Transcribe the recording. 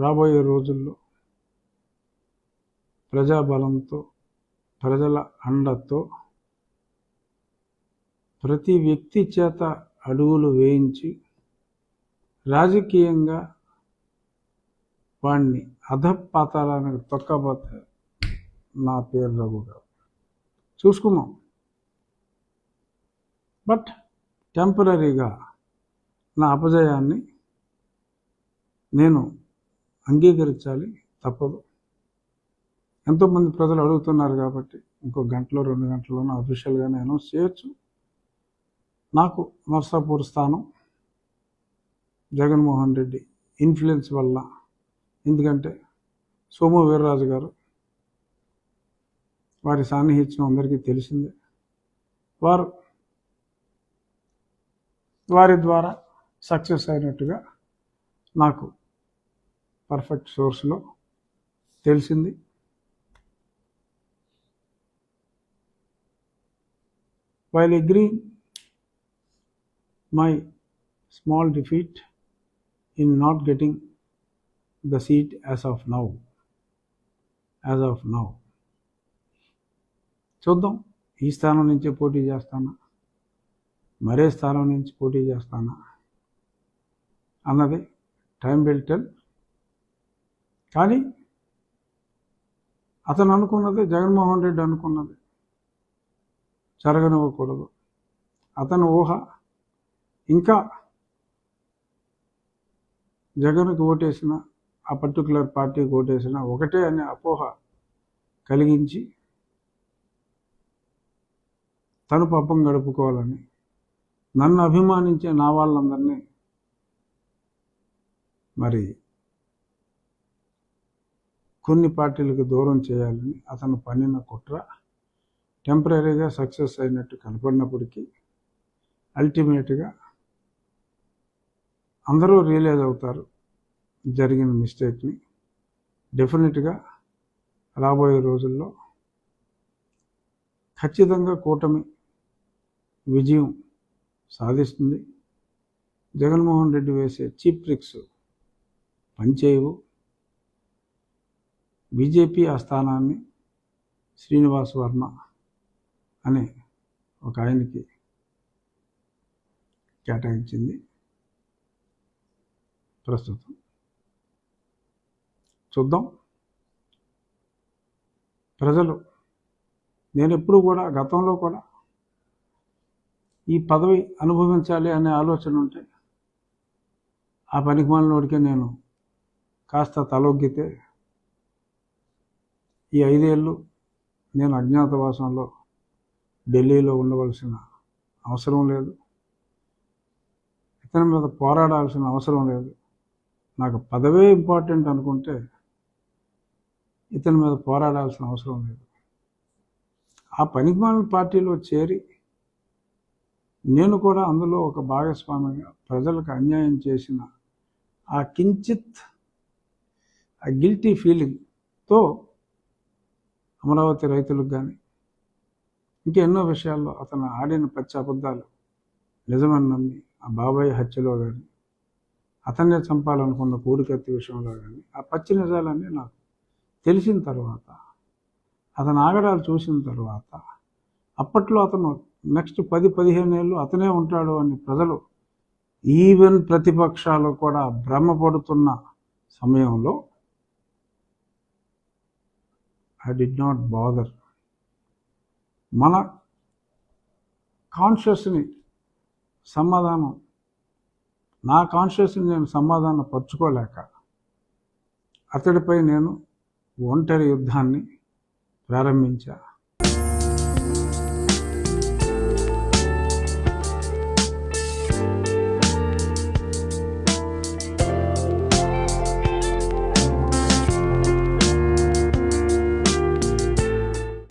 రాబోయే రోజుల్లో ప్రజాబలంతో, ప్రజల అండతో ప్రతి వ్యక్తి చేత అడుగులు వేయించి రాజకీయంగా వాడిని అధపాతాళానికి తొక్కబోతే నా పేరు రఘు గారు. చూసుకున్నాం. బట్ టెంపరీగా నా అపజయాన్ని నేను అంగీకరించాలి, తప్పదు. ఎంతోమంది ప్రజలు అడుగుతున్నారు కాబట్టి ఇంకో గంటలో 2 గంటల్లోనూ అఫీషియల్గానే అనౌన్స్ చేయొచ్చు. నాకు నర్సాపూర్ స్థానం జగన్మోహన్ రెడ్డి ఇన్ఫ్లుయెన్స్ వల్ల, ఎందుకంటే సోము వీర్రాజు గారు, వారి సాన్నిహిత్యం అందరికీ తెలిసిందే. వారి ద్వారా సక్సెస్ అయినట్టుగా నాకు పర్ఫెక్ట్ సోర్స్లో తెలిసింది. While agreeing my small defeat in not getting the seat as of now, చూద్దాం. ఈ స్థానం నుంచే పోటీ చేస్తానా, మరే స్థానం నుంచి పోటీ చేస్తానా అన్నది టైం విల్ టెల్. కానీ అతను అనుకున్నది, జగన్మోహన్ రెడ్డి అనుకున్నది జరగనివ్వకూడదు. అతను ఊహ ఇంకా జగన్కి ఓటేసిన, ఆ పర్టికులర్ పార్టీకి ఓటేసిన ఒకటే అనే అపోహ కలిగించి తను పాపం గడుపుకోవాలని, నన్ను అభిమానించే నా వాళ్ళందరినీ మరి కొన్ని పార్టీలకు దూరం చేయాలని అతను పన్నిన కుట్ర టెంపరీగా సక్సెస్ అయినట్టు కనపడినప్పటికీ అల్టిమేట్గా అందరూ రియలైజ్ అవుతారు జరిగిన మిస్టేక్ని. డెఫినెట్గా రాబోయే రోజుల్లో ఖచ్చితంగా కూటమి విజయం సాధిస్తుంది. జగన్మోహన్ రెడ్డి వేసే చీప్ ట్రిక్స్ పనిచేయవు. బీజేపీ ఆ స్థానాన్ని శ్రీనివాస్ వర్మ అనే ఒక ఆయనకి కేటాయించింది. ప్రస్తుతం చూద్దాం. ప్రజలు, నేను ఎప్పుడు కూడా గతంలో కూడా ఈ పదవి అనుభవించాలి అనే ఆలోచన ఉంటే ఆ పనికిమాలినోడికే నేను కాస్త తలొగ్గితే ఈ 5 ఏళ్ళు నేను అజ్ఞాతవాసంలో ఢిల్లీలో ఉండవలసిన అవసరం లేదు, ఇతని మీద పోరాడాల్సిన అవసరం లేదు. నాకు పదవే ఇంపార్టెంట్ అనుకుంటే ఇతని మీద పోరాడాల్సిన అవసరం లేదు. ఆ పనికిమాలిన పార్టీలో చేరి నేను కూడా అందులో ఒక భాగస్వామిగా ప్రజలకు అన్యాయం చేసిన ఆ కించిత్ ఆ గిల్టీ ఫీలింగ్తో అమరావతి రైతులకు కానీ ఇంకెన్నో విషయాల్లో అతను ఆడిన పచ్చి అబద్ధాలు నిజమని నమ్మి, ఆ బాబాయ్ హత్యలో కానీ, అతన్నే చంపాలనుకున్న కోడికత్తి విషయంలో కానీ, ఆ పచ్చి నిజాలన్నీ నాకు తెలిసిన తర్వాత, అతను ఆగడాలు చూసిన తర్వాత, అప్పట్లో అతను నెక్స్ట్ 10-15 ఏళ్ళు అతనే ఉంటాడు అని ప్రజలు, ఈవెన్ ప్రతిపక్షాలు కూడా భ్రమపడుతున్న సమయంలో I did not bother. మన కాన్షియస్ని సమాధానం, నా కాన్షియస్ని నేను సమాధానం పరుచుకోలేక అతడిపై నేను ఒంటరి యుద్ధాన్ని ప్రారంభించా.